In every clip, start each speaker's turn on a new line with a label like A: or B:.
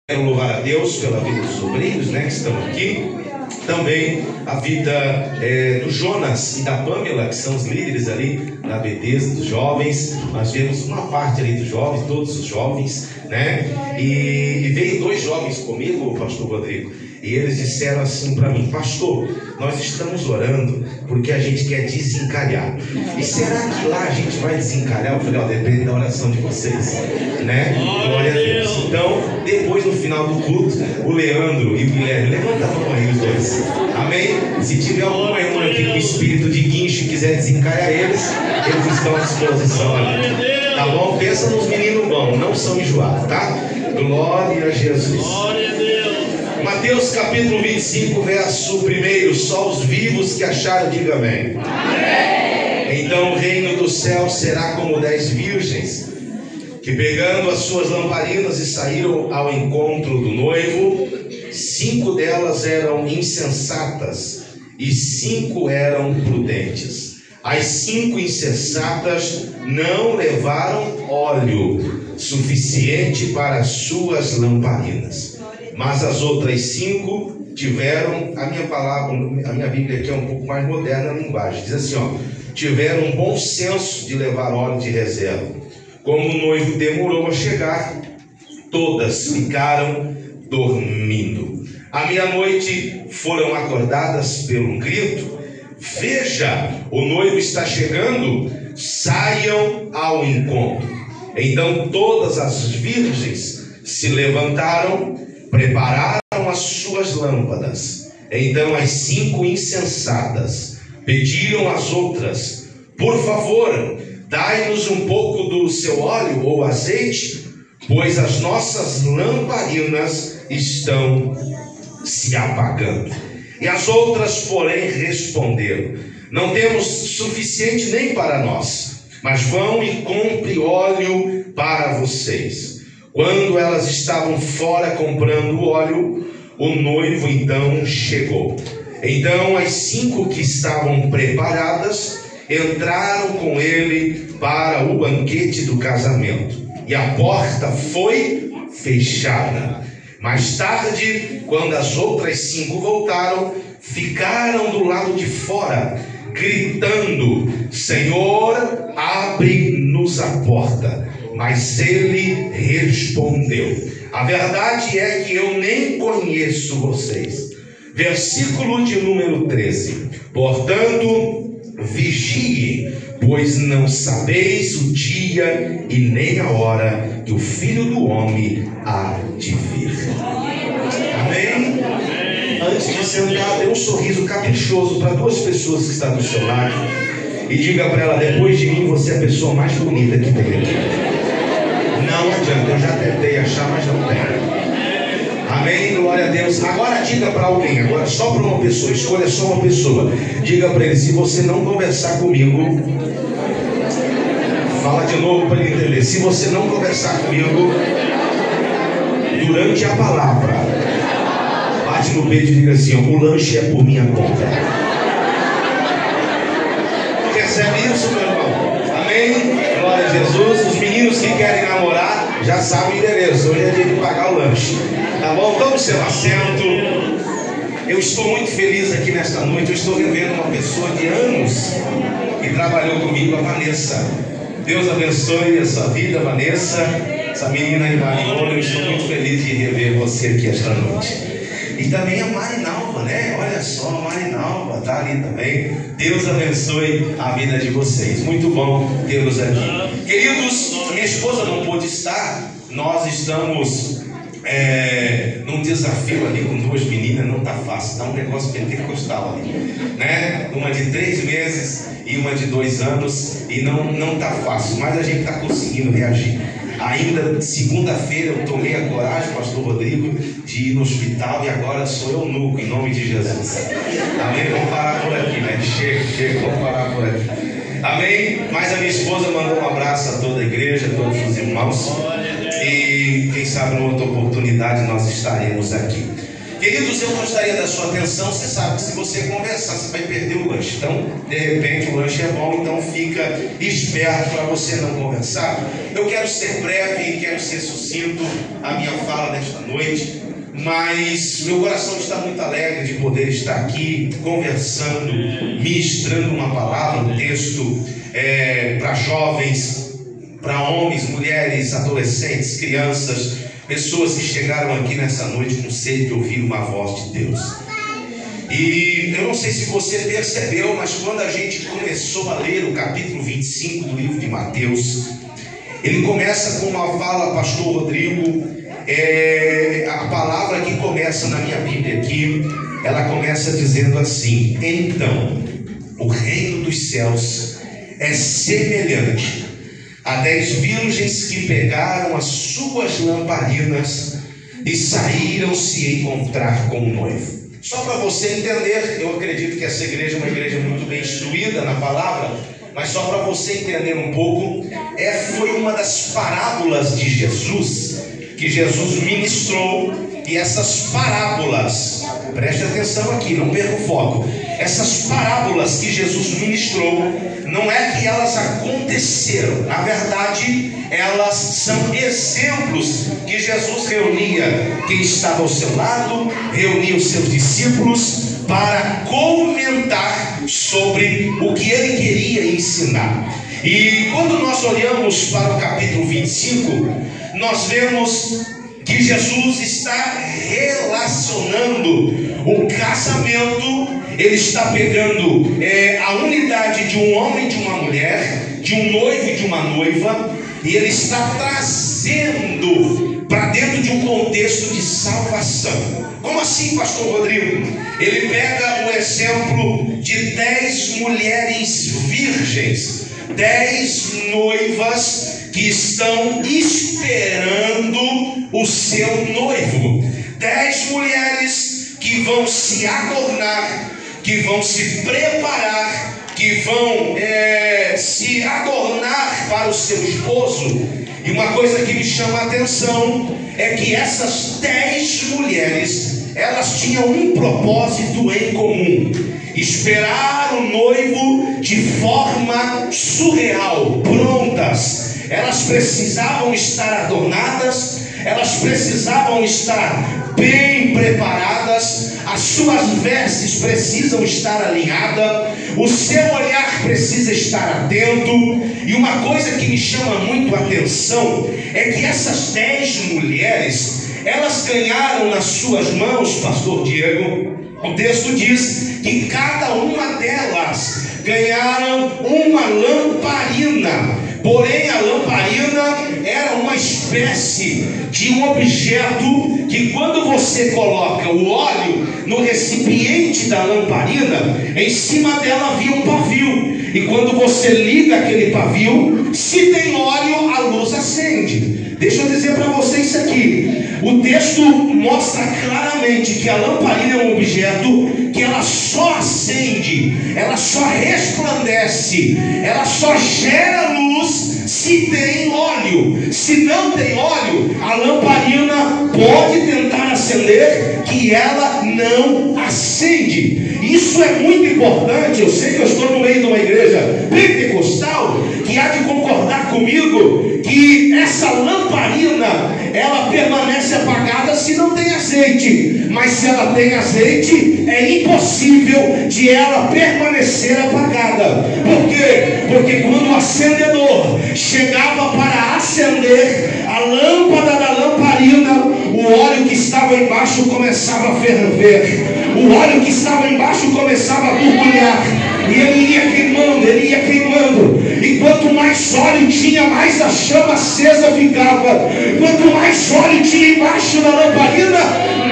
A: Quero louvar a Deus pela vida dos obreiros, que estão aqui. Também a vida do Jonas e da Pamela, que são os líderes ali na BDs dos jovens. Nós vemos uma parte ali dos jovens, todos os jovens, E veio dois jovens comigo, pastor Rodrigo, e eles disseram assim para mim: pastor, nós estamos orando porque a gente quer desencalhar. E será que lá a gente vai desencalhar? Eu falei: depende da oração de vocês, Glória a Deus. Então, depois no final do culto, o Leandro e o Guilherme, levanta a mão aí os dois, amém? Se tiver algum irmão aqui com espírito de guincho e quiser desencalhar eles estão à disposição ali, tá bom? Pensa nos meninos bons, não são enjoados, tá? Glória a Jesus.
B: Glória a Deus.
A: Mateus capítulo 25, verso 1. Só os vivos que acharam, diga amém.
B: Amém.
A: Então o reino do céu será como 10 virgens que, pegando as suas lamparinas, e saíram ao encontro do noivo. 5 delas eram insensatas e 5 eram prudentes. As 5 insensatas não levaram óleo suficiente para as suas lamparinas, mas as outras 5 tiveram, a minha Bíblia aqui é um pouco mais moderna a linguagem, diz assim, tiveram um bom senso de levar óleo de reserva. Como o noivo demorou a chegar, todas ficaram dormindo. À meia-noite foram acordadas pelo grito: veja, o noivo está chegando, saiam ao encontro. Então todas as virgens se levantaram, prepararam as suas lâmpadas. Então as 5 insensatas pediram às outras: por favor, dai-nos um pouco do seu óleo ou azeite, pois as nossas lamparinas estão se apagando. E as outras, porém, responderam: não temos suficiente nem para nós, mas vão e compre óleo para vocês. Quando elas estavam fora comprando óleo, o noivo então chegou. Então as 5 que estavam preparadas entraram com ele para o banquete do casamento, e a porta foi fechada. Mais tarde, quando as outras 5 voltaram, ficaram do lado de fora, gritando: Senhor, abre-nos a porta. Mas ele respondeu: a verdade é que eu nem conheço vocês. Versículo de número 13. Portanto, vigiem, pois não sabeis o dia e nem a hora que o Filho do Homem há de vir. Amém? Antes de sentar, dê um sorriso caprichoso para 2 pessoas que estão do seu lado e diga para ela: depois de mim você é a pessoa mais bonita que tem aqui. Não adianta, eu já tentei achar, mas não tem. Amém, glória a Deus. Agora diga para alguém, agora só para uma pessoa, escolha só uma pessoa. Diga para ele: se você não conversar comigo, fala de novo para ele entender. Se você não conversar comigo durante a palavra, bate no peito e diga assim: o lanche é por minha conta. Recebe isso, meu irmão? Amém, glória a Jesus. Os meninos que querem namorar já sabem o endereço. Hoje é dia de pagar o lanche. Tá bom? Tome seu assento. Eu estou muito feliz aqui nesta noite. Eu estou revendo uma pessoa de anos que trabalhou comigo, a Vanessa. Deus abençoe a sua vida, Vanessa. Essa menina aí, Marinalva. Eu estou muito feliz de rever você aqui esta noite. E também a Marinalva, Olha só, a Marinalva está ali também. Deus abençoe a vida de vocês. Muito bom tê-los aqui. Queridos, minha esposa não pôde estar. Nós estamos num desafio ali com 2 meninas. Não está fácil, dá um negócio pentecostal ali, Uma de 3 meses e uma de 2 anos, e não está fácil, mas a gente está conseguindo reagir. Ainda segunda-feira eu tomei a coragem, pastor Rodrigo, de ir no hospital, e agora sou eu nuco, em nome de Jesus. Amém? Vamos parar por aqui, Chega, vamos parar por aqui. Amém? Mas a minha esposa mandou um abraço a toda a igreja, a todos os irmãos. E quem sabe numa outra oportunidade nós estaremos aqui. Queridos, eu gostaria da sua atenção. Você sabe que se você conversar, você vai perder o lanche. Então, de repente, o lanche é bom, então fica esperto para você não conversar. Eu quero ser breve e quero ser sucinto a minha fala desta noite, mas meu coração está muito alegre de poder estar aqui conversando, ministrando uma palavra, um texto para jovens, para homens, mulheres, adolescentes, crianças, pessoas que chegaram aqui nessa noite com sede de ouvir uma voz de Deus. E eu não sei se você percebeu, mas quando a gente começou a ler o capítulo 25 do livro de Mateus, ele começa com uma fala, pastor Rodrigo, a palavra que começa na minha Bíblia aqui, ela começa dizendo assim: então, o reino dos céus é semelhante a 10 virgens que pegaram as suas lamparinas e saíram se encontrar com o noivo. Só para você entender, eu acredito que essa igreja é uma igreja muito bem instruída na palavra, mas só para você entender um pouco, foi uma das parábolas de Jesus, que Jesus ministrou, e essas parábolas, preste atenção aqui, não perca o foco, essas parábolas que Jesus ministrou, não é que elas aconteceram, na verdade, elas são exemplos que Jesus reunia quem estava ao seu lado, reunia os seus discípulos para comentar sobre o que ele queria ensinar. E quando nós olhamos para o capítulo 25, nós vemos que Jesus está relacionando o casamento, ele está pegando a unidade de um homem e de uma mulher, de um noivo e de uma noiva, e ele está trazendo para dentro de um contexto de salvação. Como assim, pastor Rodrigo? Ele pega o exemplo de 10 mulheres virgens, 10 noivas que estão esperando o seu noivo, 10 mulheres que vão se adornar, que vão se preparar, que vão se adornar para o seu esposo. E uma coisa que me chama a atenção é que essas 10 mulheres, elas tinham um propósito em comum: esperar o noivo de forma surreal, prontas. Elas precisavam estar adornadas, elas precisavam estar bem preparadas, as suas vestes precisam estar alinhadas, o seu olhar precisa estar atento. E uma coisa que me chama muito a atenção é que essas 10 mulheres, elas ganharam nas suas mãos, pastor Diego, o texto diz que cada uma delas ganharam uma lamparina. Porém, a lamparina era uma espécie de um objeto que, quando você coloca o óleo no recipiente da lamparina, em cima dela havia um pavio. E quando você liga aquele pavio, se tem óleo, a luz acende. Deixa eu dizer para você isso aqui. O texto mostra claramente que a lamparina é um objeto que ela só acende, ela só resplandece, ela só gera luz se tem óleo. Se não tem óleo, a lamparina pode tentar acender, que ela não acende. Isso é muito importante. Eu sei que eu estou no meio de uma igreja pentecostal que há de concordar comigo que essa lamparina, ela permanece apagada se não tem azeite, mas se ela tem azeite, é impossível de ela permanecer apagada. Por quê? Porque quando o acendedor chegava para acender a lâmpada da lamparina, o óleo que estava embaixo começava a ferver, o óleo que estava embaixo começava a borbulhar, e ele ia queimando, e quanto mais óleo tinha, mais a chama acesa ficava. Quanto mais óleo tinha embaixo da lamparina,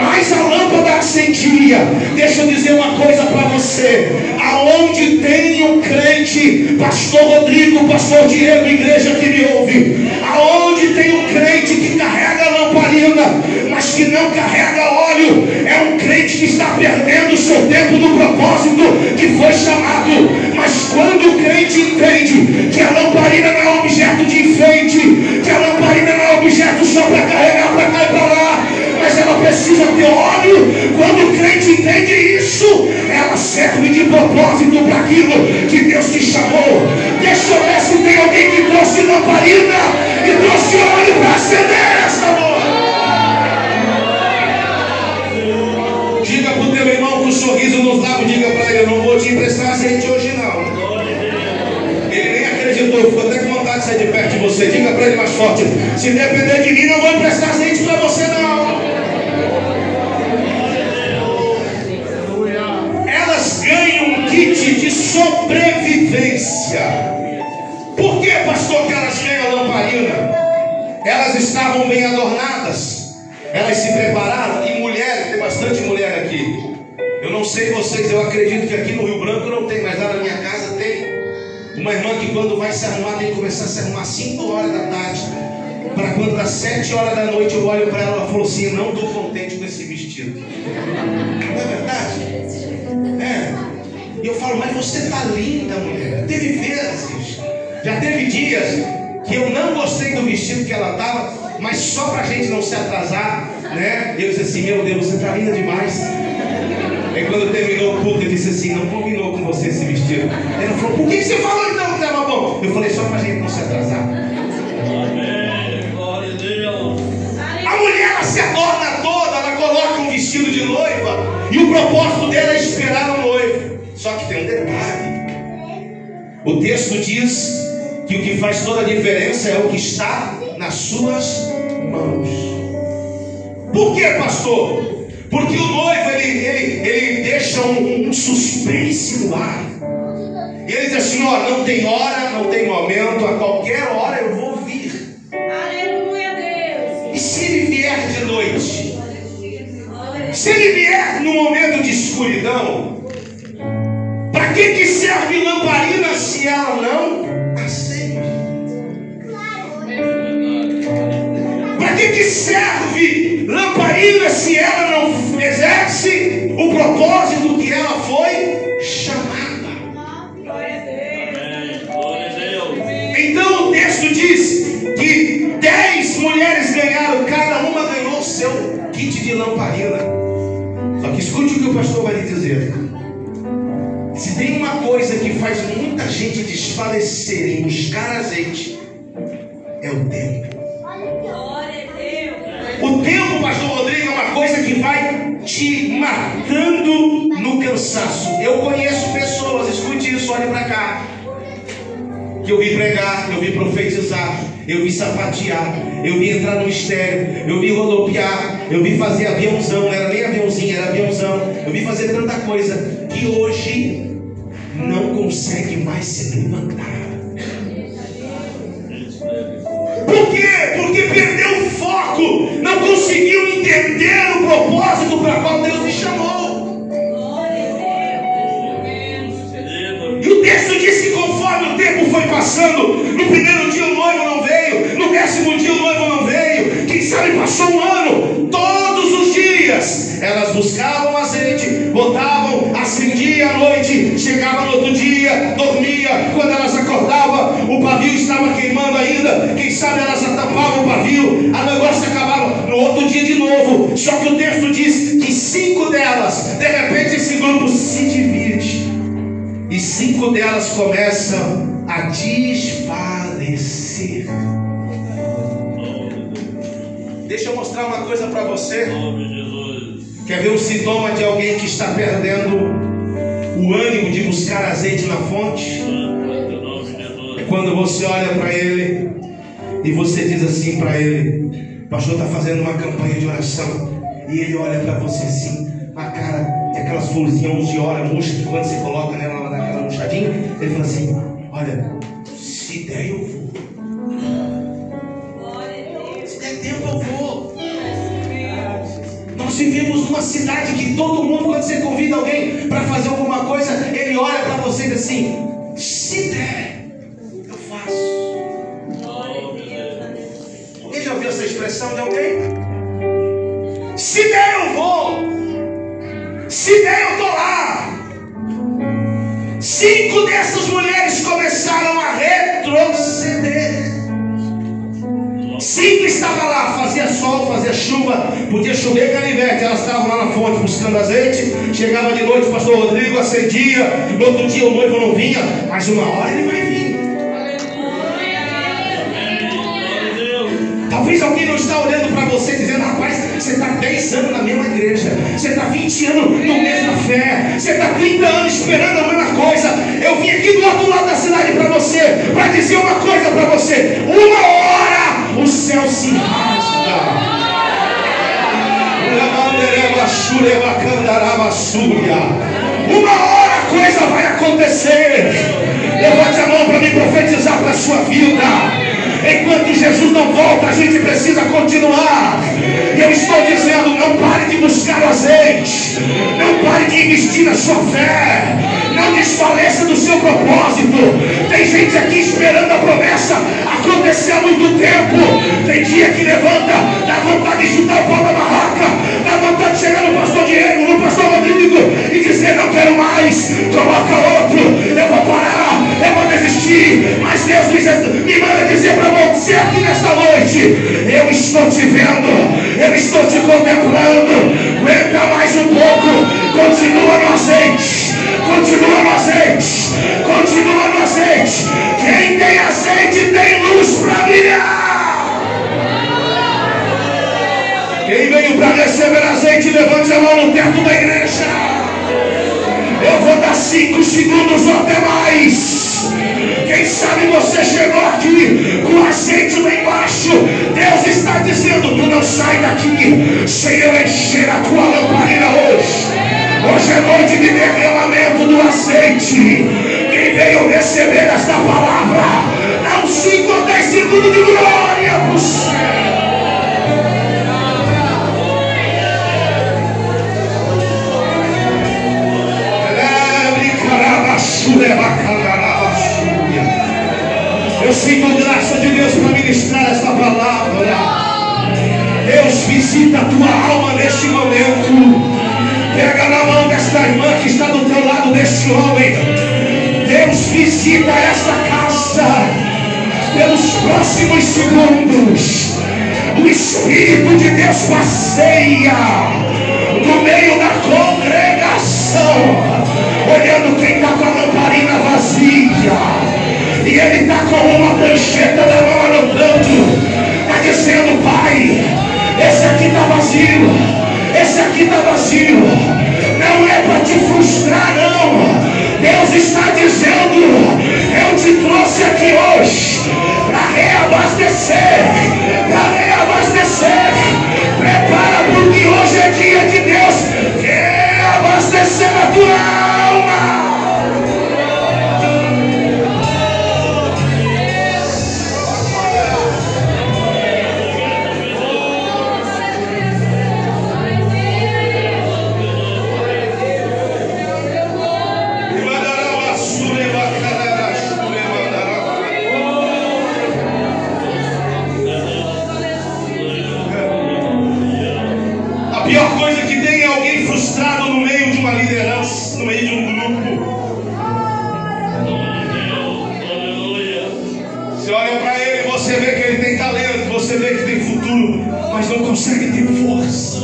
A: mais a lâmpada acendia. Deixa eu dizer uma coisa para você: aonde tem um crente, pastor Rodrigo, pastor Diego, igreja que me ouve, aonde tem um crente que carrega a lamparina, mas que não carrega óleo, é um crente que está perdendo o seu tempo no propósito que foi chamado. Mas quando o crente entende que a lamparina não é objeto de enfeite, que a lamparina não é objeto só para carregar para cá e para lá, mas ela precisa ter óleo, entende isso, ela serve de propósito para aquilo que Deus te chamou. Deixa eu ver se tem alguém que trouxe lamparina e trouxe óleo para acender essa amor. Diga para o teu irmão com um sorriso nos lábios, diga para ele: eu não vou te emprestar azeite hoje não. Ele nem acreditou, ficou até com vontade de sair de perto de você. Diga para ele mais forte: se depender de mim, não vou emprestar azeite para você não. Elas ganham um kit de sobrevivência. Por que, pastor, que elas ganham a lamparina? Elas estavam bem adornadas, elas se prepararam. E mulher, tem bastante mulher aqui. Eu não sei vocês, eu acredito que aqui no Rio Branco não tem, mas lá na minha casa tem. Uma irmã que quando vai se arrumar tem que começar a se arrumar 5 horas da tarde, para quando às 7 horas da noite eu olho para ela, ela falou assim: não estou contente com esse vestido. Não é verdade? É. E eu falo: mas você está linda, mulher. Teve vezes, já teve dias que eu não gostei do vestido que ela estava, mas só para a gente não se atrasar, né? Eu disse assim: meu Deus, você está linda demais. Aí quando terminou o culto, eu disse assim: não combinou com você esse vestido. Ela falou: por que você falou então que estava bom? Eu falei: só para a gente não se atrasar.
B: Amém. Glória a Deus.
A: A mulher, ela se adorna toda, ela coloca um vestido de noiva, e o propósito dela é esperar o noivo. Só que tem um detalhe. O texto diz que o que faz toda a diferença é o que está nas suas mãos. Por que, pastor? Porque o noivo, ele deixa um suspense no ar. E ele diz assim: ó, não tem hora, não tem momento, a qualquer hora eu vou vir.
C: Aleluia, Deus.
A: E se ele vier de noite? Se ele vier no momento de escuridão, para que serve lamparina se ela não acende? Para que serve lamparina se ela não exerce o propósito que ela foi chamada?
B: Amém. Glória a Deus.
A: Então o texto diz que 10 mulheres ganharam, cada uma ganhou o seu kit de lamparina. Só que escute o que o pastor vai lhe dizer. Se tem uma coisa que faz muita gente desfalecer em buscar azeite, é o tempo. O tempo, pastor Rodrigo, é uma coisa que vai te matando no cansaço. Eu conheço pessoas, escute isso, olhe para cá, que eu vi pregar, eu vi profetizar, eu vi sapatear, eu vi entrar no mistério, eu vi rodopiar, eu vi fazer aviãozão, não era nem aviãozinho, era aviãozão. Eu vi fazer tanta coisa que hoje não consegue mais se levantar. Por quê? Porque perdeu o foco, não conseguiu entender o propósito para qual Deus me chamou. E o texto diz que conforme o tempo foi passando, no primeiro dia o noivo não veio, no 10º dia o noivo não veio, quem sabe passou um ano. Todos os dias elas buscavam azeite, botavam, acendia à noite, chegava no outro dia, dormia. Quando elas acordavam, o pavio estava queimando ainda. Quem sabe elas tapavam o pavio, a negócio acabava no outro dia de novo. Só que o texto diz que 5 delas, de repente esse grupo se divide, e 5 delas começam a desfalecer. Deixa eu mostrar uma coisa para você. Quer ver um sintoma de alguém que está perdendo o ânimo de buscar azeite na fonte? É quando você olha para ele e você diz assim para ele: o pastor está fazendo uma campanha de oração, e ele olha para você assim, a cara, tem aquelas florzinhas 11 horas murcha, que quando você coloca nela, ela dá aquela murchadinha. Ele fala assim: olha, se der eu vou. Se der tempo eu vou. Nós vivemos numa cidade que todo mundo, quando você convida alguém para fazer alguma coisa, ele olha para você e diz assim: se der, eu faço. Alguém já ouviu essa expressão de alguém? Se der, eu vou. Se der, eu estou lá. 5 dessas mulheres começaram a retroceder. 5 estavam lá, fazia sol, fazia chuva, podia chover canivete. 7, elas estavam lá na fonte buscando azeite. Chegava de noite, o pastor Rodrigo acendia. No outro dia o noivo não vinha, mas uma hora ele vai vir. Talvez alguém não está olhando para você dizendo: rapaz, você está 10 anos na mesma igreja, você está 20 anos na mesma fé, você está 30 anos esperando a mesma coisa. Eu vim aqui do outro lado da cidade para você, para dizer uma coisa para você: uma hora o céu se rasga. Uma hora a coisa vai acontecer. Levante a mão para me profetizar para a sua vida. Enquanto Jesus não volta, a gente precisa continuar. E eu estou dizendo: não pare de buscar o azeite, não pare de investir na sua fé, não desfaleça do seu propósito. Tem gente aqui esperando a promessa acontecer há muito tempo. Tem dia que levanta, dá vontade de chutar o pau da barraca, dá vontade de chegar no pastor Diego, no pastor Rodrigo e dizer: não quero mais, coloca outro, eu vou parar, eu vou desistir. Mas Deus me manda dizer para você aqui nesta noite: eu estou te vendo, eu estou te contemplando. Aguenta mais um pouco, continua no azeite, continua no azeite, continua no azeite. Quem tem azeite tem luz para brilhar. Quem veio para receber azeite, levante a mão no teto da igreja. Eu vou dar 5 segundos ou até mais. Quem sabe você chegou aqui com azeite lá embaixo. Deus está dizendo: tu não sai daqui sem eu encher a tua lamparina hoje. Hoje é noite de derramamento do azeite. Quem veio receber esta palavra, dá uns 5 ou 10 segundos de glória para o céu. Eu sinto graça de Deus para ministrar esta palavra. Deus visita a tua alma neste momento. Pega na mão desta irmã que está do teu lado, deste homem. Deus visita esta casa. Pelos próximos segundos, o Espírito de Deus passeia no meio da congregação, olhando quem está com a lamparina vazia. E ele está com uma prancheta na mão anotando. Está dizendo: pai, esse aqui está vazio, esse aqui está vazio. Não é para te frustrar, não. Deus está dizendo: eu te trouxe aqui hoje para reabastecer, para reabastecer. Prepara, porque hoje é dia de Deus reabastecer a tua alma. A pior coisa que tem é alguém frustrado no meio de uma liderança, no meio de um grupo. Você olha para ele, você vê que ele tem talento, você vê que tem futuro, mas não consegue ter força.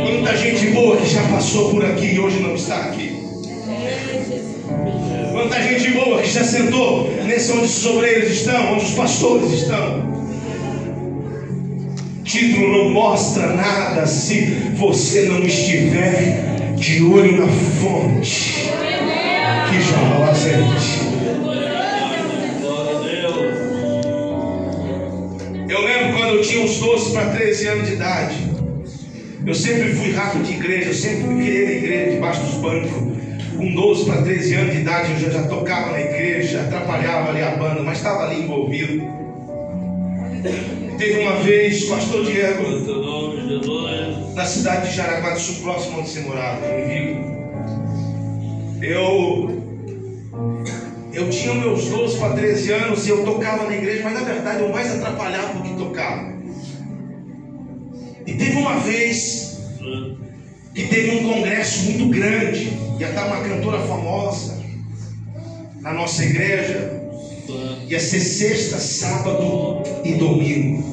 A: Quanta gente boa que já passou por aqui e hoje não está aqui. Quanta gente boa que já sentou nesse onde os obreiros estão, onde os pastores estão. Título não mostra nada se você não estiver de olho na fonte que jorra o azeite. Eu lembro quando eu tinha uns 12 para 13 anos de idade. Eu sempre fui rato de igreja, eu sempre me criei na igreja, debaixo dos bancos. Com 12 para 13 anos de idade eu já tocava na igreja, atrapalhava ali a banda, mas estava ali envolvido. Teve uma vez, pastor Diego, na cidade de Jaraguá do Sul, próximo onde você morava, em Vigo. Eu tinha meus 12 para 13 anos e eu tocava na igreja, mas na verdade eu mais atrapalhava do que tocava. E teve uma vez que teve um congresso muito grande, ia estar uma cantora famosa na nossa igreja. Ia ser sexta, sábado e domingo.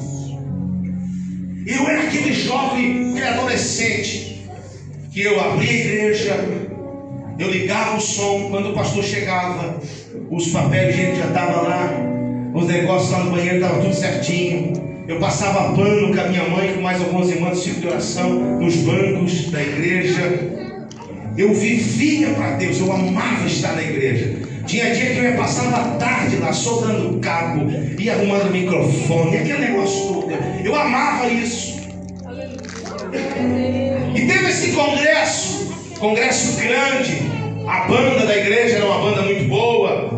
A: Eu era aquele jovem, aquele adolescente, que eu abria a igreja, eu ligava o som, quando o pastor chegava, os papéis de gente já estavam lá, os negócios lá no banheiro estavam tudo certinho. Eu passava pano com a minha mãe, com mais algumas irmãs do ciclo de oração, nos bancos da igreja. Eu vivia para Deus, eu amava estar na igreja. Tinha dia que eu ia passava a tarde lá, soldando cabo, ia arrumando microfone, aquele negócio todo. Eu amava isso. E teve esse congresso grande. A banda da igreja era uma banda muito boa.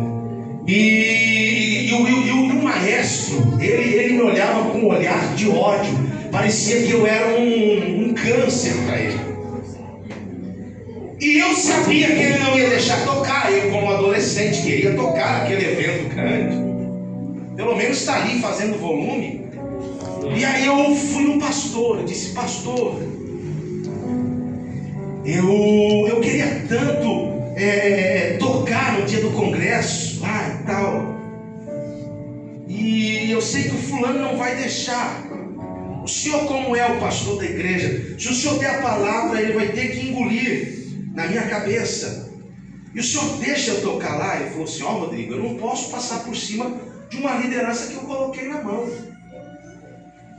A: E o maestro, ele me olhava com um olhar de ódio. Parecia que eu era um câncer para ele. E eu sabia que ele não ia deixar tocar. Eu, como adolescente, queria tocar naquele evento grande. Pelo menos estar ali fazendo volume. E aí eu fui no pastor. Eu disse: pastor, eu queria tanto tocar no dia do congresso lá e tal. E eu sei que o fulano não vai deixar. O senhor, como é o pastor da igreja, se o senhor der a palavra, ele vai ter que engolir na minha cabeça. E o senhor deixa eu tocar lá? Ele falou assim: ó, Rodrigo, eu não posso passar por cima de uma liderança que eu coloquei na mão.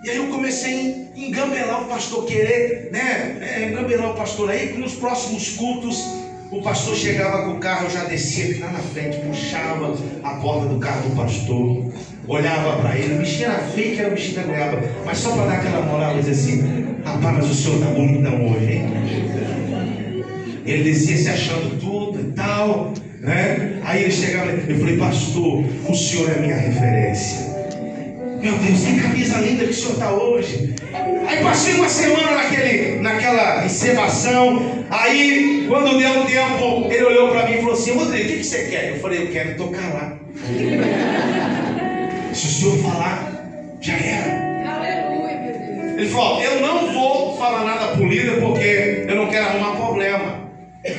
A: E aí eu comecei a engambelar o pastor, querer, engambelar o pastor. Aí nos próximos cultos, o pastor chegava com o carro, eu já descia aqui lá na frente, puxava a porta do carro do pastor, olhava para ele. O bichinho era feio, que era o bichinho da goiaba, mas só para dar aquela moral, eu dizia assim: rapaz, mas o senhor tá bonitão hoje, hein? Ele descia se achando tudo e tal, né? Aí ele chegava, eu falei: pastor, o senhor é a minha referência. Meu Deus, que camisa linda que o senhor está hoje. Aí passei uma semana naquela encebação. Aí, quando deu um tempo, ele olhou para mim e falou assim: Rodrigo, o que você quer? Eu falei: eu quero tocar lá. Se o senhor falar, já era.
C: Aleluia, meu Deus.
A: Ele falou: eu não vou falar nada para o líder, porque eu não quero arrumar problema.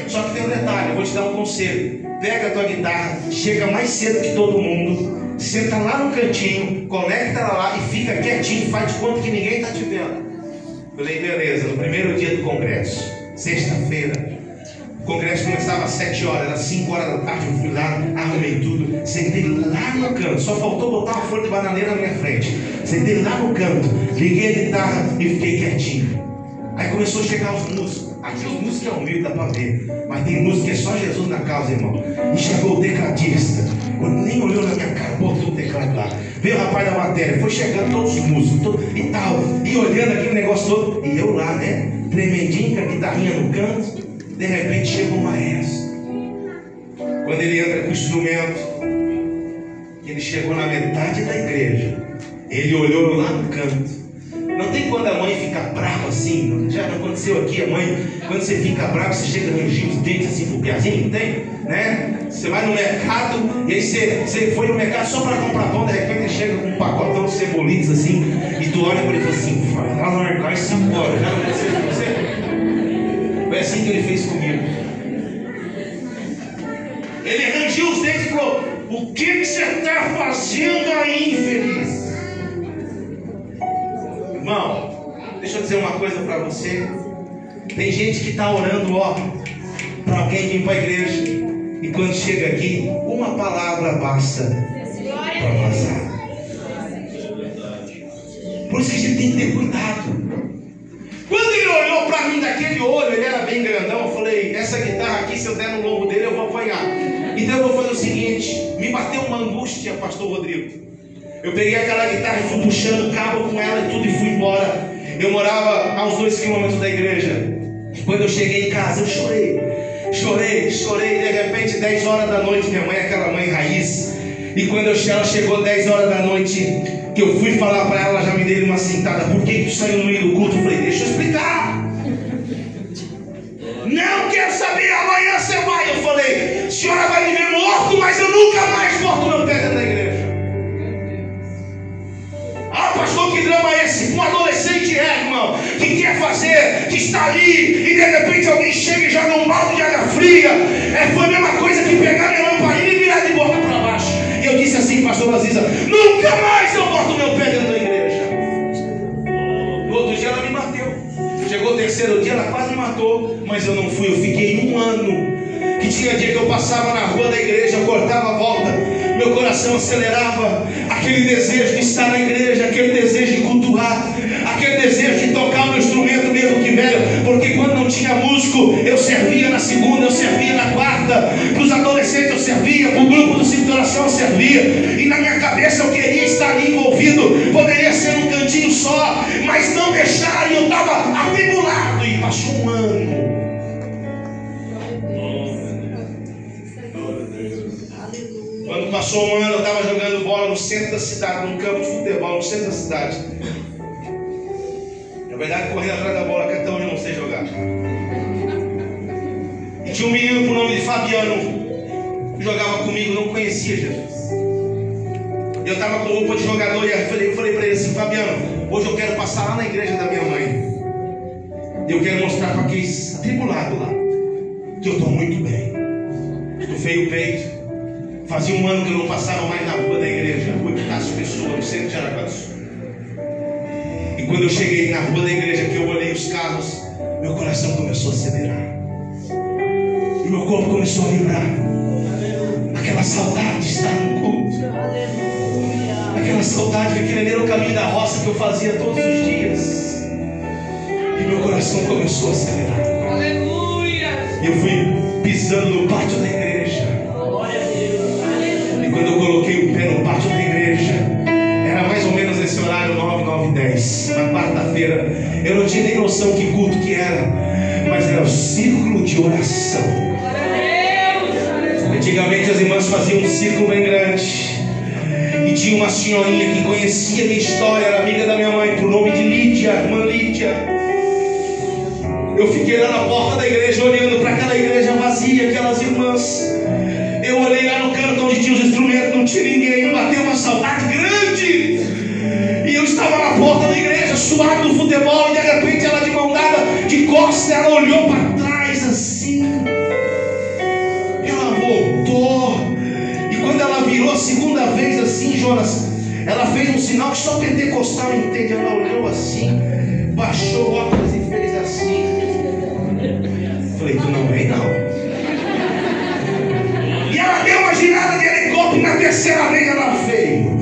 A: Só que tem um detalhe, eu vou te dar um conselho. Pega a tua guitarra, chega mais cedo que todo mundo, senta lá no cantinho, conecta ela lá e fica quietinho, faz de conta que ninguém está te vendo. Eu falei: beleza. No primeiro dia do congresso, sexta-feira, o congresso começava às 7 horas, era 5 horas da tarde. Eu fui lá, arrumei tudo, sentei lá no canto, só faltou botar uma folha de bananeira na minha frente. Sentei lá no canto, liguei a guitarra e fiquei quietinho. Aí começou a chegar os músicos. Aqui os músicos é humilde, dá pra ver, mas tem música que é só Jesus na causa, irmão. E chegou o tecladista, quando nem olhou na minha cara, botou o teclado lá. Veio o rapaz da bateria, foi chegando todos os músicos e tal, e olhando aquele negócio todo. E eu lá, né, tremendinho, com a guitarrinha no canto. De repente chega o maestro. Quando ele entra com o instrumento, ele chegou na metade da igreja, ele olhou lá no canto. Não tem quando a mãe fica brava assim, já não aconteceu aqui, a mãe, quando você fica bravo, você chega a rangir os dentes assim pro piazinho, tem? Né? Você vai no mercado, e aí você foi no mercado só para comprar pão, de repente ele chega com um pacotão de cebolitas assim, e tu olha para ele e fala assim: vai largar isso embora. Já não aconteceu com você? Foi assim que ele fez comigo. Ele rangiu os dentes e falou: o que você está fazendo aí, infeliz? Irmão, deixa eu dizer uma coisa para você. Tem gente que está orando, para alguém vir para a igreja, e quando chega aqui, uma palavra basta para passar. Por isso que a gente tem que ter cuidado. Quando ele olhou para mim daquele olho, ele era bem grandão. Eu falei: essa guitarra aqui, se eu der no lombo dele, eu vou apanhar. Então eu vou fazer o seguinte: me bateu uma angústia, pastor Rodrigo. Eu peguei aquela guitarra e fui puxando o cabo com ela e tudo, e fui embora. Eu morava a uns 2 quilômetros da igreja. Quando eu cheguei em casa, eu chorei. De repente, 10 horas da noite, minha mãe é aquela mãe raiz. E quando ela chegou 10 horas da noite, que eu fui falar para ela, já me deu uma sentada: por que tu saiu no meio do culto? Eu falei: deixa eu explicar. Não quero saber, amanhã você vai. Eu falei: a senhora vai me ver morto, mas eu nunca mais boto meu pé dentro da igreja. Ah, pastor, que drama é esse? Um adolescente irmão, que quer fazer, que está ali, e de repente alguém chega e joga um balde de água fria. Foi a mesma coisa que pegar minha lamparina e virar de boca para baixo. E eu disse assim: pastor Aziza, nunca mais eu boto meu pé dentro da igreja. No outro Chegou o terceiro dia, ela quase me matou, mas eu não fui, eu fiquei 1 ano. Que tinha dia que eu passava na rua da igreja, eu cortava a volta, meu coração acelerava, aquele desejo de estar na igreja, aquele desejo de cultuar, aquele desejo de tocar o meu instrumento mesmo que velho, porque quando não tinha músico, eu servia na segunda, eu servia na quarta, para os adolescentes eu servia, para o grupo do Círculo de Oração eu servia, e na minha cabeça eu queria estar ali envolvido, poderia ser um cantinho só, mas não deixaram, e eu estava atribulado, e passou 1 ano. Quando passou 1 ano, eu estava jogando bola no centro da cidade, num campo de futebol, no centro da cidade. Na verdade, correndo atrás da bola, que até hoje eu não sei jogar. E tinha um menino por nome de Fabiano, que jogava comigo, não conhecia Jesus. Eu estava com roupa de jogador e eu falei para ele assim: Fabiano, hoje eu quero passar lá na igreja da minha mãe. Eu quero mostrar para aqueles atribulados lá que eu estou muito bem. Estufei o peito. Fazia 1 ano que eu não passava mais na rua da igreja, a rua de Tasso Pessoa, no centro de Aragua do Sul. E quando eu cheguei na rua da igreja, que eu olhei os carros, meu coração começou a acelerar. E meu corpo começou a vibrar. Aquela saudade de estar no culto. Aquela saudade de aquele era o caminho da roça que eu fazia todos os dias. E meu coração começou a acelerar.
C: Aleluia.
A: E eu fui pisando no pátio da igreja. Quando eu coloquei o pé no pátio da igreja, era mais ou menos esse horário, 9, 9 e 10, uma quarta-feira. Eu não tinha nem noção que culto que era, mas era o círculo de oração. Antigamente as irmãs faziam um círculo bem grande, e tinha uma senhorinha que conhecia a minha história, era amiga da minha mãe, por nome de Lídia, irmã Lídia. Eu fiquei lá na porta da igreja, olhando para aquela igreja vazia, aquelas irmãs. Eu olhei lá no canto onde tinha os instrumentos, não tinha ninguém, bateu uma saudade grande. E eu estava na porta da igreja, suado do futebol, e de repente ela de mão dada, de costas, ela olhou para trás assim. Ela voltou. E quando ela virou a segunda vez assim, Jonas, ela fez um sinal que só pentecostal entende. Ela olhou assim, baixou o óculos e fez assim. Falei, tu não vem não. E ela deu uma girada de helicóptero, e na terceira vez ela veio,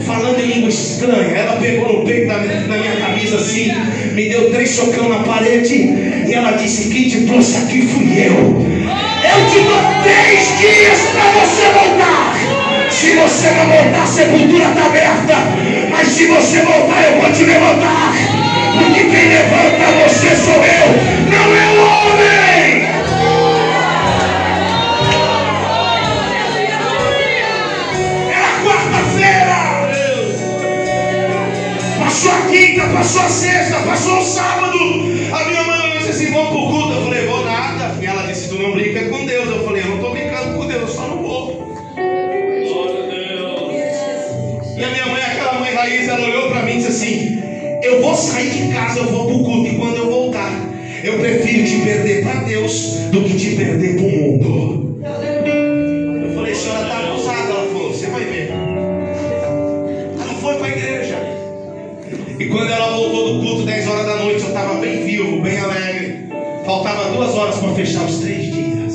A: falando em língua estranha. Ela pegou no peito da minha camisa assim, me deu 3 socão na parede, e ela disse: quem te trouxe aqui fui eu. Eu te dou 3 dias para você voltar. Se você não voltar, a sepultura está aberta. Mas se você voltar, eu vou te levantar. Porque quem levanta você sou eu, não é o homem. Passou a quinta, passou a sexta, passou o sábado. A minha mãe disse assim: vamos pro culto. Eu falei: vou nada. E ela disse: tu não brinca com Deus. Eu falei: eu não estou brincando com Deus, eu só não vou.
B: Glória a Deus.
A: E a minha mãe, aquela mãe raiz, ela olhou para mim e disse assim: eu vou sair de casa, eu vou pro culto, e quando eu voltar, eu prefiro te perder para Deus do que te perder pro mundo. Eu falei: a senhora está abusada. Ela falou: você vai ver. Ela foi para a igreja. E quando ela voltou do culto, 10 horas da noite, eu estava bem vivo, bem alegre. Faltava 2 horas para fechar os 3 dias.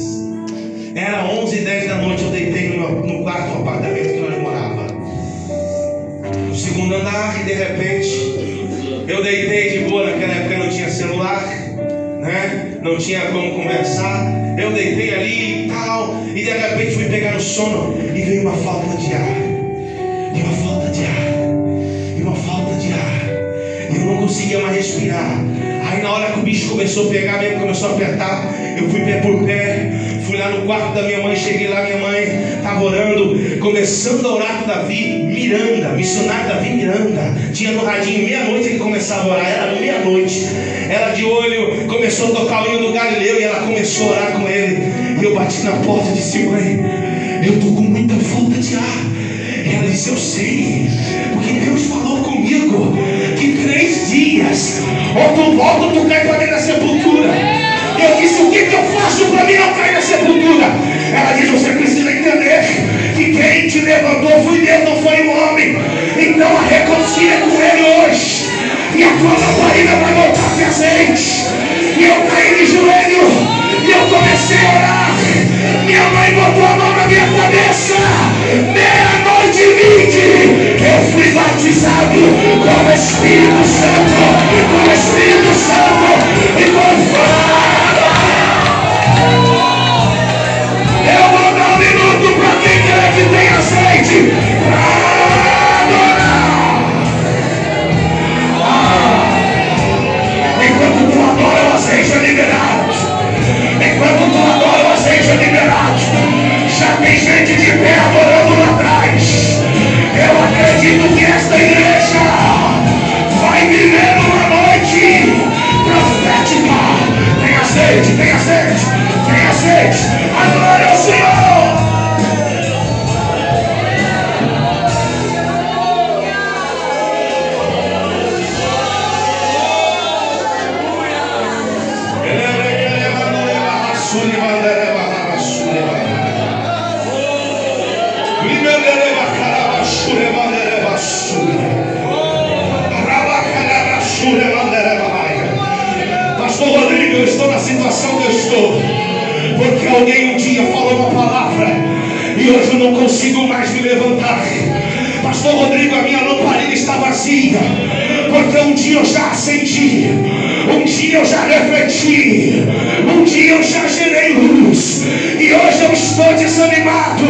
A: Era 11h10 da noite, eu deitei no quarto do apartamento que nós morávamos. No 2º andar, e de repente, eu deitei de boa. Naquela época não tinha celular, né? Não tinha como conversar. Eu deitei ali e tal, e de repente fui pegar no sono, e veio uma falta de ar. E uma falta de ar. E uma falta de ar. Eu não conseguia mais respirar. Aí na hora que o bicho começou a pegar mesmo, começou a apertar, eu fui pé por pé, fui lá no quarto da minha mãe. Cheguei lá, minha mãe estava orando, começando a orar com Davi Miranda, missionário Davi Miranda. Tinha no radinho, meia-noite ele começava a orar, era meia-noite. Ela de olho, começou a tocar o hino do Galileu, e ela começou a orar com ele. E eu bati na porta e disse: mãe, eu estou com muita falta de ar. E ela disse: eu sei, porque Deus falou comigo que 3 dias, ou tu volta ou tu cai para dentro da sepultura. Eu disse: o que eu faço para mim não cair na sepultura? Ela disse: você precisa entender que quem te levantou foi Deus, não foi o homem. Então reconcilia com ele hoje, e a tua lamparina vai voltar presente. eu caí de joelho e eu comecei a orar. Minha mãe botou a mão na minha cabeça. 00:20 eu fui batizado com o Espírito Santo, com o Espírito Santo e com fogo. Eu vou dar 1 minuto para quem quer que tem azeite para adorar. Enquanto tu adora, o azeite é liberado. Enquanto tu adora, o azeite é liberado. Já tem gente de pé adorando lá atrás. Eu acredito que esta igreja vai viver uma noite profética. Tem azeite, tem azeite, tem azeite. Adore ao Senhor. Pastor Rodrigo, eu estou na situação que eu estou porque alguém um dia falou uma palavra e hoje eu não consigo mais me levantar. Pastor Rodrigo, a minha lamparina está vazia porque um dia eu já acendi, um dia eu já refleti, um dia eu já gerei luz e hoje eu estou desanimado.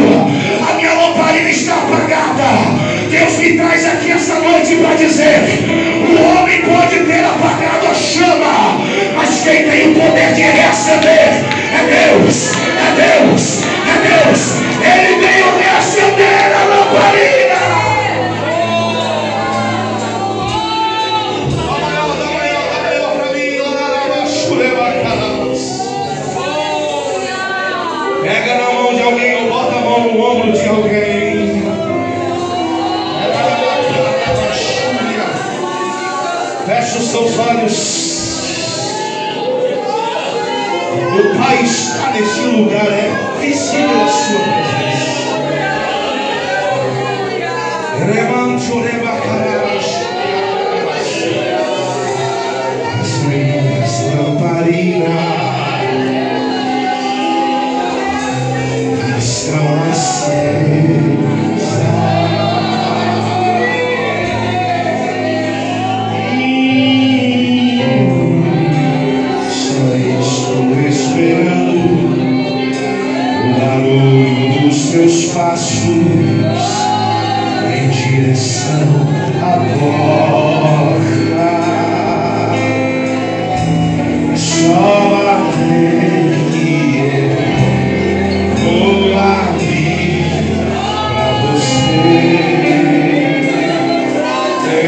A: A minha lamparina está apagada. Deus me traz aqui essa noite para dizer: o homem pode ter apagado a chama, mas quem tem o poder de reacender é Deus, é Deus, é Deus. Ele veio reacender a lamparina. Pega na mão de alguém ou bota a mão no ombro de alguém. Feche os seus olhos. O Pai está nesse lugar, é visível a sua presença. As minhas lamparinas estão acesas. Meus passos em direção à porta, só até que eu vou abrir pra você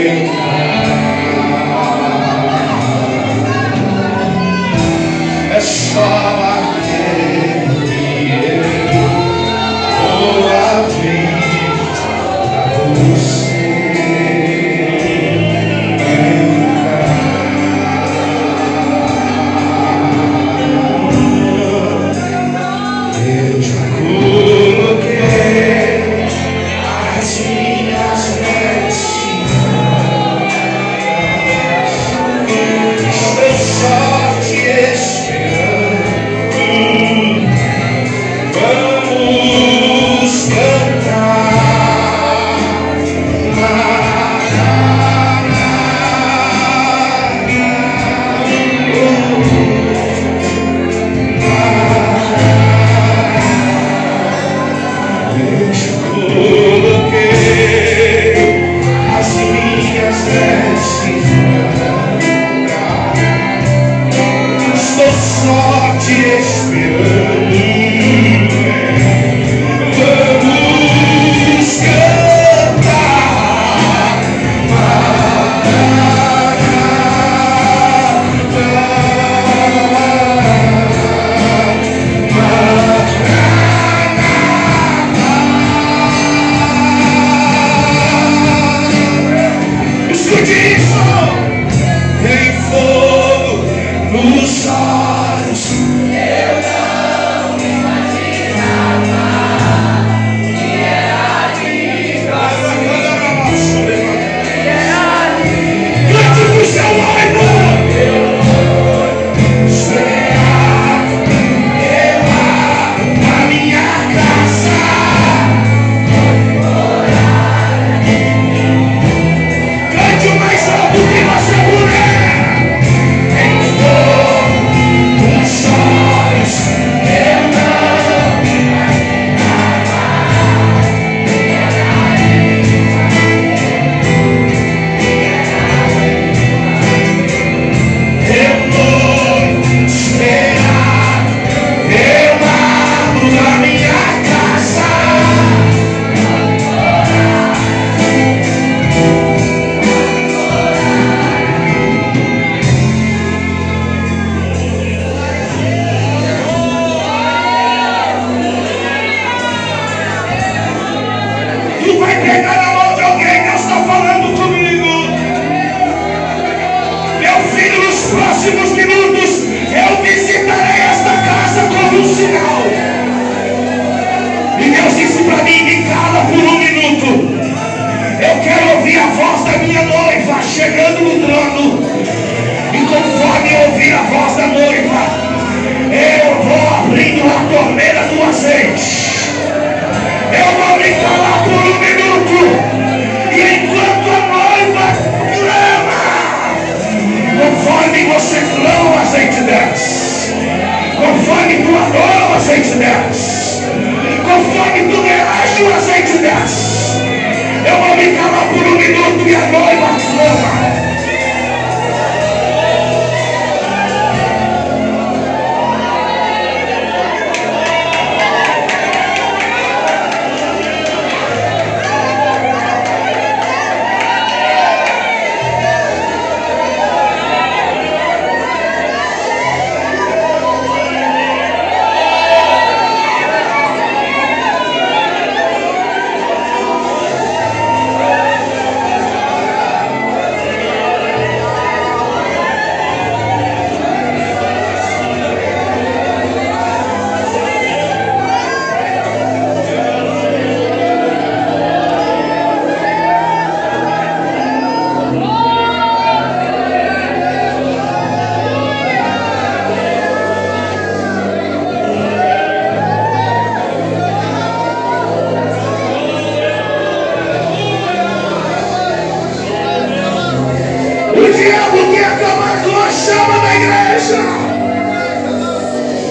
A: entrar. É só tem fogo nos olhos. Eu não minutos eu visitarei esta casa como um sinal. E Deus disse para mim: me cala por um minuto. Eu quero ouvir a voz da minha noiva chegando no trono. E conforme eu ouvir a voz da noiva, eu vou abrindo a torneira do azeite. Eu vou me calar por um minuto. E enquanto a noiva clama, conforme você clama, o azeite desce. Conforme tu adora, o azeite desce. Conforme tu reage, o azeite desce. Eu vou me calar por um minuto e a noiva clama.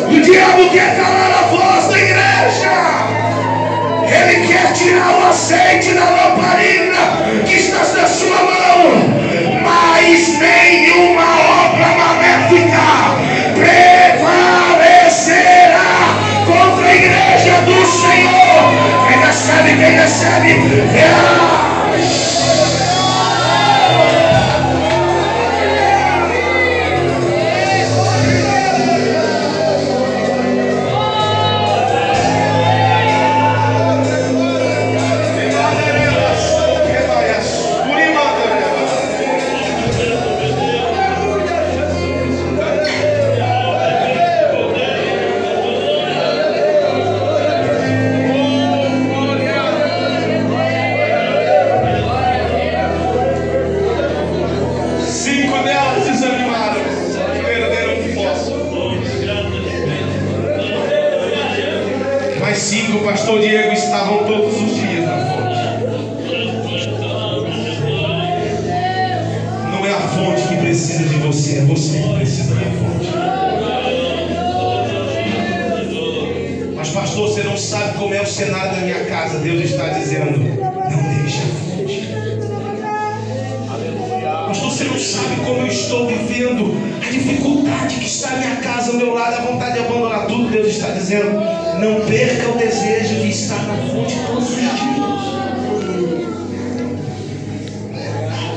A: O diabo quer calar a voz da igreja. Ele quer tirar o azeite da lamparina que está na sua mão. Mas nenhuma obra maléfica prevalecerá contra a igreja do Senhor. Quem recebe, o pastor Diego estavam todos os dias na fonte. Não é a fonte que precisa de você, é você que precisa da fonte. Mas pastor, você não sabe como é o cenário da minha casa. Deus está dizendo: não deixe a fonte. Pastor, você não sabe como eu estou vivendo a dificuldade que está na minha casa, ao meu lado, a vontade de abandonar tudo. Deus está dizendo: não perca o desejo de estar na fonte todos os dias.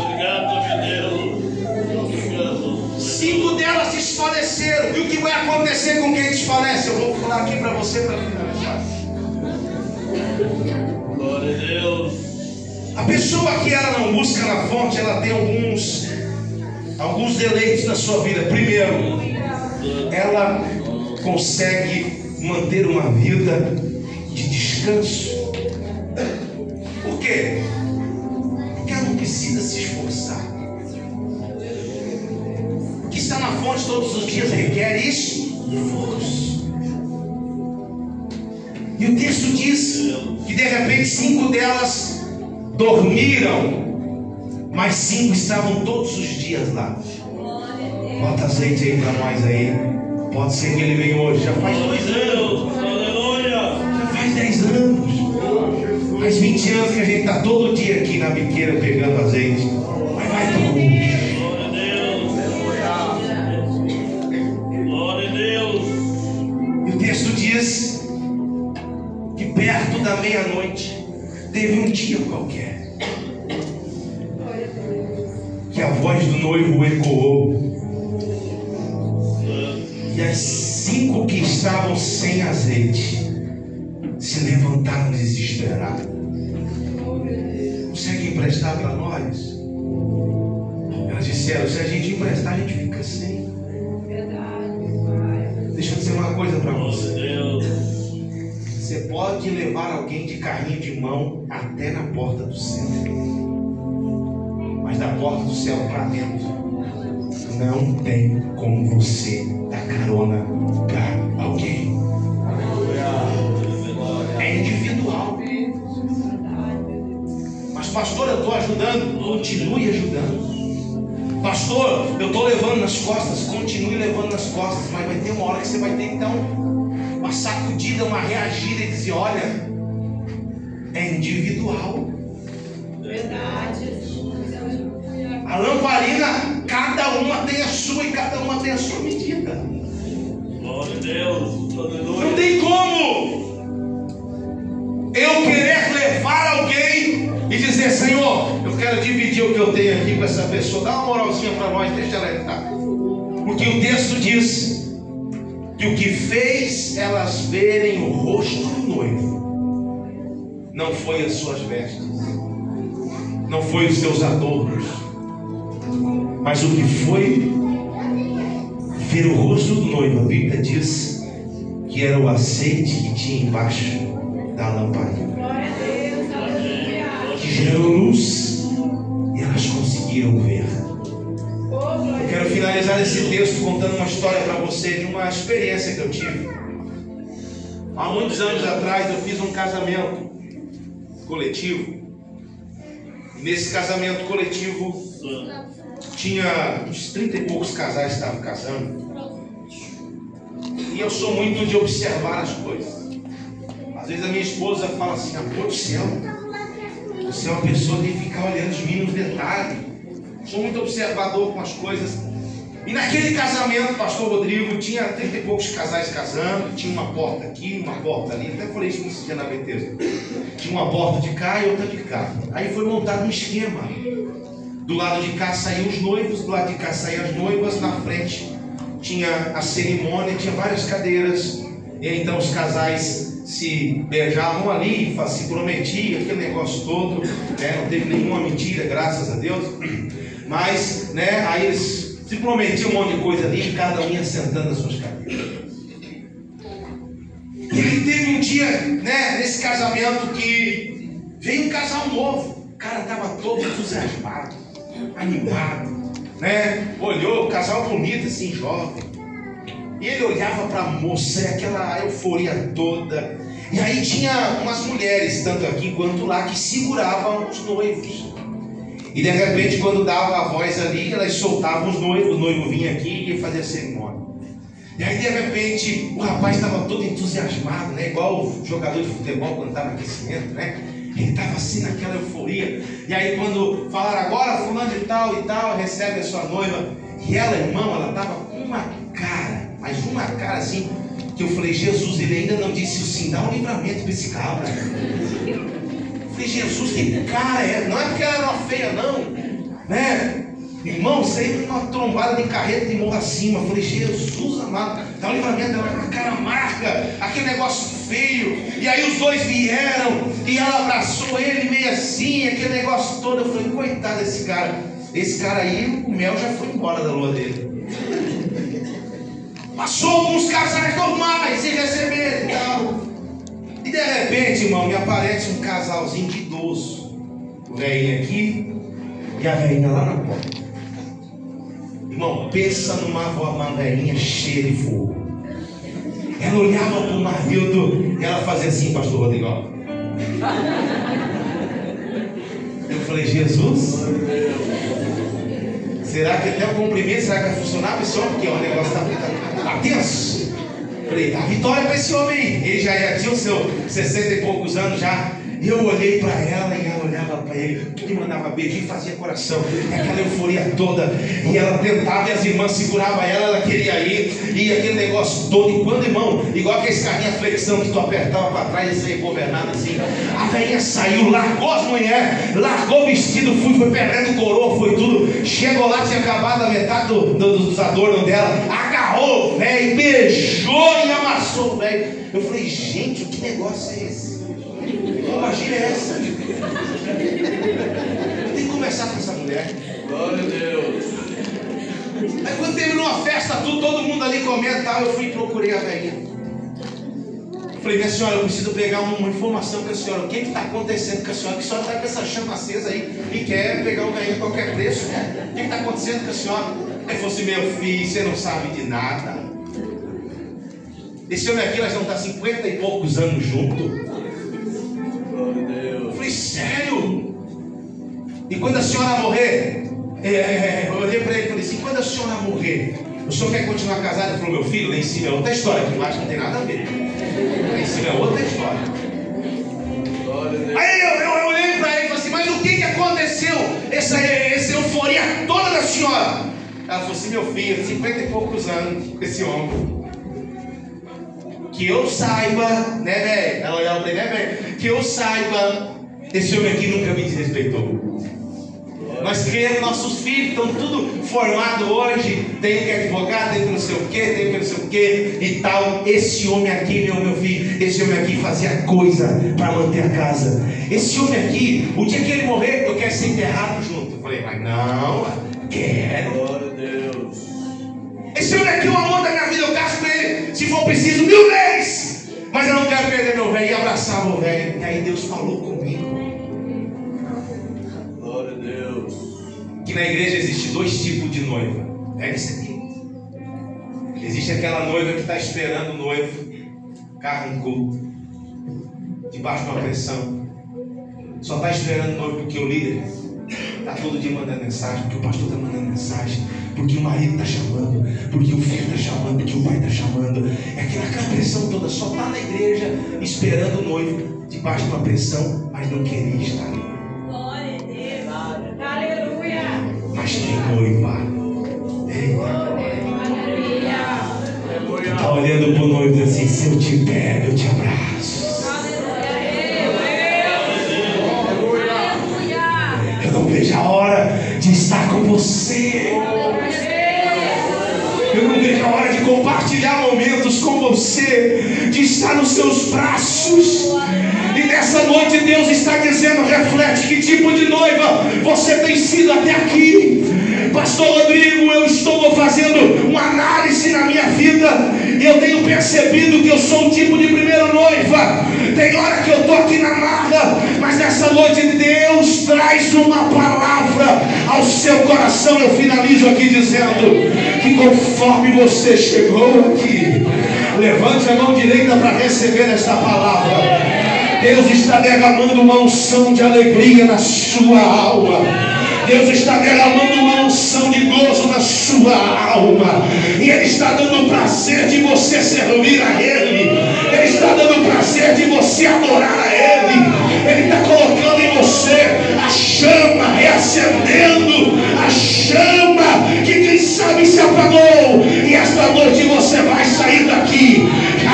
A: Obrigado. 5 delas desfaleceram. E o que vai acontecer com quem desfalece? Eu vou falar aqui para você para finalizar. Glória a Deus. A pessoa que ela não busca na fonte, ela tem alguns deleites na sua vida. Primeiro, ela consegue manter uma vida de descanso. Por quê? Porque ela não precisa se esforçar. O que está na fonte todos os dias requer esforço. E o texto diz que de repente 5 delas dormiram, mas 5 estavam todos os dias lá. Bota azeite aí para nós aí. Pode ser que ele venha hoje. Já faz 2 anos. Já faz 10 anos. Faz 20 anos que a gente está todo dia aqui na biqueira pegando azeite. Mas vai todo mundo. Glória a Deus. E o texto diz que perto da meia-noite teve um dia qualquer que a voz do noivo ecoou. E as 5 que estavam sem azeite se levantaram desesperados. Consegue emprestar para nós? Elas disseram: se a gente emprestar, a gente fica sem. que levar alguém de carrinho de mão até na porta do céu. Mas da porta do céu para dentro, não tem como você dar carona para alguém. É individual. Mas pastor, eu estou ajudando. Continue ajudando. Pastor, eu estou levando nas costas. Continue levando nas costas. Mas vai ter uma hora que você vai ter então uma sacudida, uma reagida e dizer: olha, é individual.
C: Verdade.
A: A lamparina, cada uma tem a sua e cada uma tem a sua medida.
B: Glória a Deus. Aleluia.
A: Não tem como eu querer levar alguém e dizer: Senhor, eu quero dividir o que eu tenho aqui com essa pessoa. Dá uma moralzinha para nós, deixa ela entrar. Porque o texto diz que o que fez elas verem o rosto do noivo não foi as suas vestes, não foi os seus adornos, mas o que foi ver o rosto do noivo. A Bíblia diz que era o azeite que tinha embaixo da lamparina,
C: Glória a Deus. Aleluia.
A: que gerou luz e elas conseguiram ver. Eu quero finalizar esse texto contando uma história para você de uma experiência que eu tive. Há muitos anos atrás eu fiz um casamento coletivo. E nesse casamento coletivo tinha uns 30 e poucos casais que estavam casando. E eu sou muito de observar as coisas. Às vezes a minha esposa fala assim: amor do céu, você é uma pessoa que tem que ficar olhando os mínimos detalhes. Sou muito observador com as coisas. E naquele casamento, pastor Rodrigo, tinha 30 e poucos casais casando. Tinha uma porta aqui, uma porta ali. Até falei isso nesse dia na Bethesda. Tinha uma porta de cá e outra de cá. Aí foi montado um esquema. Do lado de cá saíam os noivos, do lado de cá saíam as noivas. Na frente tinha a cerimônia, tinha várias cadeiras. E então os casais se beijavam ali, se prometiam, aquele negócio todo, né? Não teve nenhuma mentira, graças a Deus. Mas, né, aí eles se prometiam um monte de coisa ali, e cada um ia sentando nas suas cadeiras. E aí teve um dia, né, nesse casamento, que veio um casal novo. O cara estava todo entusiasmado, animado, né? Olhou, o casal bonito assim, jovem. E ele olhava para a moça, e aquela euforia toda. E aí tinha umas mulheres, tanto aqui quanto lá, que seguravam os noivos. E de repente, quando dava a voz ali, elas soltavam os noivos. O noivo vinha aqui e ia fazer a cerimônia. E aí de repente, o rapaz estava todo entusiasmado, né? Igual o jogador de futebol quando estava no aquecimento, né? Ele estava assim naquela euforia. E aí quando falaram: agora fulano de tal e tal recebe a sua noiva. E ela, irmão, ela estava com uma cara, mas uma cara assim, que eu falei: Jesus, ele ainda não disse o sim, dá um livramento para esse cabra. Eu falei: Jesus, que cara é? Não é porque ela era uma feia não, né? Irmão, isso aí é uma trombada de carreta de morro acima. Eu falei: Jesus amado, dá um livramento. Ela com a cara marca, aquele negócio feio. E aí os dois vieram e ela abraçou ele meio assim, aquele negócio todo. Eu falei: coitado desse cara. Esse cara aí, o mel já foi embora da lua dele. Passou alguns casais normais sem receber e tal. E de repente, irmão, me aparece um casalzinho de idoso. O velhinho aqui e a velhinha lá na porta. Irmão, pensa numa velhinha cheia de fogo. Ela olhava para o marido e ela fazia assim, pastor Rodrigo. Eu falei: Jesus, será que até o cumprimento, será que vai funcionar, pessoal? Porque o negócio está tenso. Falei: a vitória para esse homem aí. Ele já tinha os seus 60 e poucos anos já. E eu olhei para ela e ela olhava para ele. Ele mandava beijo e fazia coração. Aquela euforia toda. E ela tentava e as irmãs seguravam ela queria ir. E aquele negócio todo. E quando, irmão, igual aquele carrinho a flexão que tu apertava para trás e saia governado assim. A velhinha saiu, largou as mulheres, largou o vestido, foi perdendo coroa, foi tudo. Chegou lá, tinha acabado a metade dos adornos dela. Agarrou o velho, beijou e amassou o velho. Eu falei: gente, que negócio é esse? Imagina essa. Tem que conversar com essa mulher.
B: Glória a Deus.
A: Aí quando terminou a festa, todo mundo ali comendo e tal, eu fui e procurei a velhinha. Falei, minha senhora, eu preciso pegar uma informação com a senhora. O que está acontecendo com a senhora? Que a senhora está com essa chama acesa aí e quer pegar o ganho a qualquer preço, né? O que está acontecendo com a senhora? Aí falou assim, meu filho, você não sabe de nada. Esse homem aqui, nós vamos estar 50 e poucos anos juntos. Eu falei, sério? E quando a senhora morrer, eu olhei para ele e falei assim, quando a senhora morrer, o senhor quer continuar casado? Ele falou, meu filho, lá em cima é outra história, aqui embaixo não tem nada a ver. Lá em cima é outra história. Aí eu olhei para ele e falei assim, mas o que aconteceu? Essa euforia toda da senhora? Ela falou assim, meu filho, 50 e poucos anos com esse homem. Que eu saiba, né, velho? Ela olhava para ele, né, velho? Que eu saiba, esse homem aqui nunca me desrespeitou. Nós criamos nossos filhos, estão tudo formado hoje. Tem que advogado, tem que não sei o que, tem que não sei o que e tal. Esse homem aqui, meu filho, esse homem aqui fazia coisa para manter a casa. Esse homem aqui, o dia que ele morrer, eu quero ser enterrado junto. Eu falei, mas não, quero.
B: Glória a Deus.
A: Esse homem aqui é o amor da minha vida, eu caso com ele, se for preciso, 1000 vezes. Mas eu não quero perder meu velho e abraçar meu velho. E aí Deus falou comigo.
B: Glória a Deus.
A: Que na igreja existe 2 tipos de noiva. Pega isso aqui. Existe aquela noiva que está esperando o noivo, carrancudo, debaixo de uma pressão. Só está esperando o noivo porque o líder está todo dia mandando mensagem, porque o pastor está mandando mensagem, porque o marido está chamando, porque o filho está chamando, porque o pai está chamando. É aquela pressão toda, só está na igreja esperando o noivo, debaixo de uma pressão, mas não queria estar.
C: Glória a Deus. Aleluia.
A: Mas tem noiva. Está olhando para o noivo e diz assim, se eu te pego, eu te abraço. Eu não vejo a hora de estar com você. Eu não vejo a hora de compartilhar momentos com você, de estar nos seus braços. E nessa noite Deus está dizendo, reflete que tipo de noiva você tem sido até aqui. Pastor Rodrigo, eu estou fazendo uma análise na minha vida e eu tenho percebido que eu sou um tipo de primeira noiva. Tem hora que eu estou aqui na marra, mas nessa noite Deus traz uma palavra ao seu coração. Eu finalizo aqui dizendo que conforme você chegou aqui, levante a mão direita para receber esta palavra. Deus está derramando uma unção de alegria na sua alma. Deus está derramando uma unção de gozo na sua alma. E Ele está dando prazer de você servir a Ele. Ele está dando prazer de você adorar a Ele. Ele está colocando em você a chama, reacendendo a chama que quem sabe se apagou. E esta noite você vai sair daqui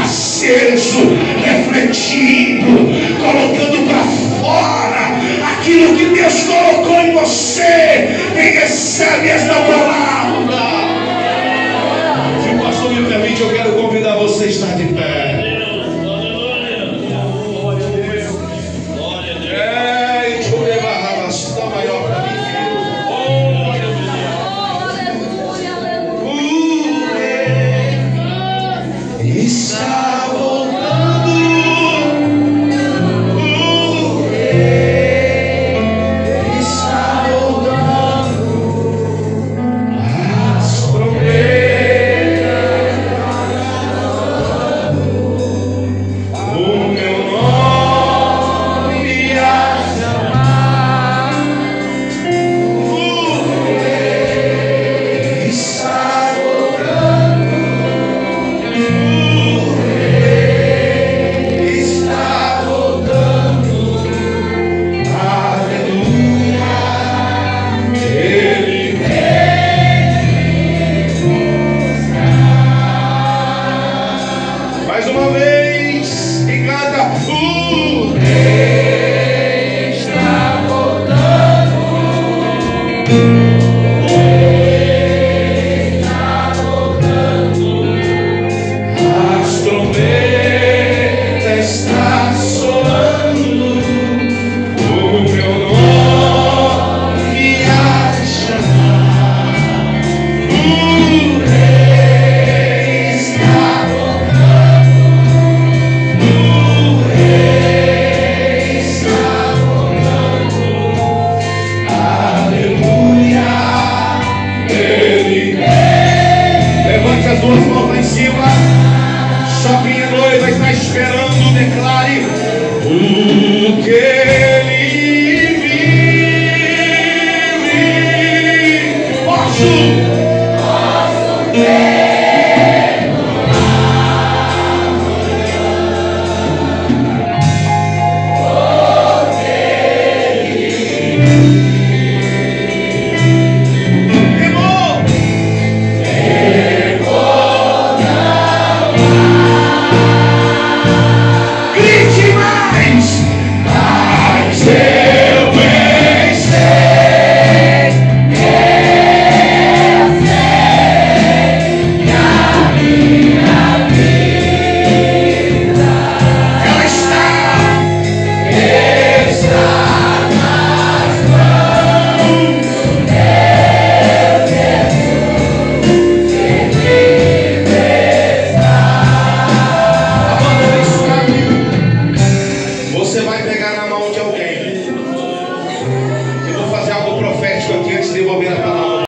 A: aceso, refletindo, colocando para fora aquilo que Deus colocou em você. Quem recebe esta palavra, se o pastor me permite, eu quero convidar você a estar de pé. ele vive, posso você vai pegar na mão de alguém.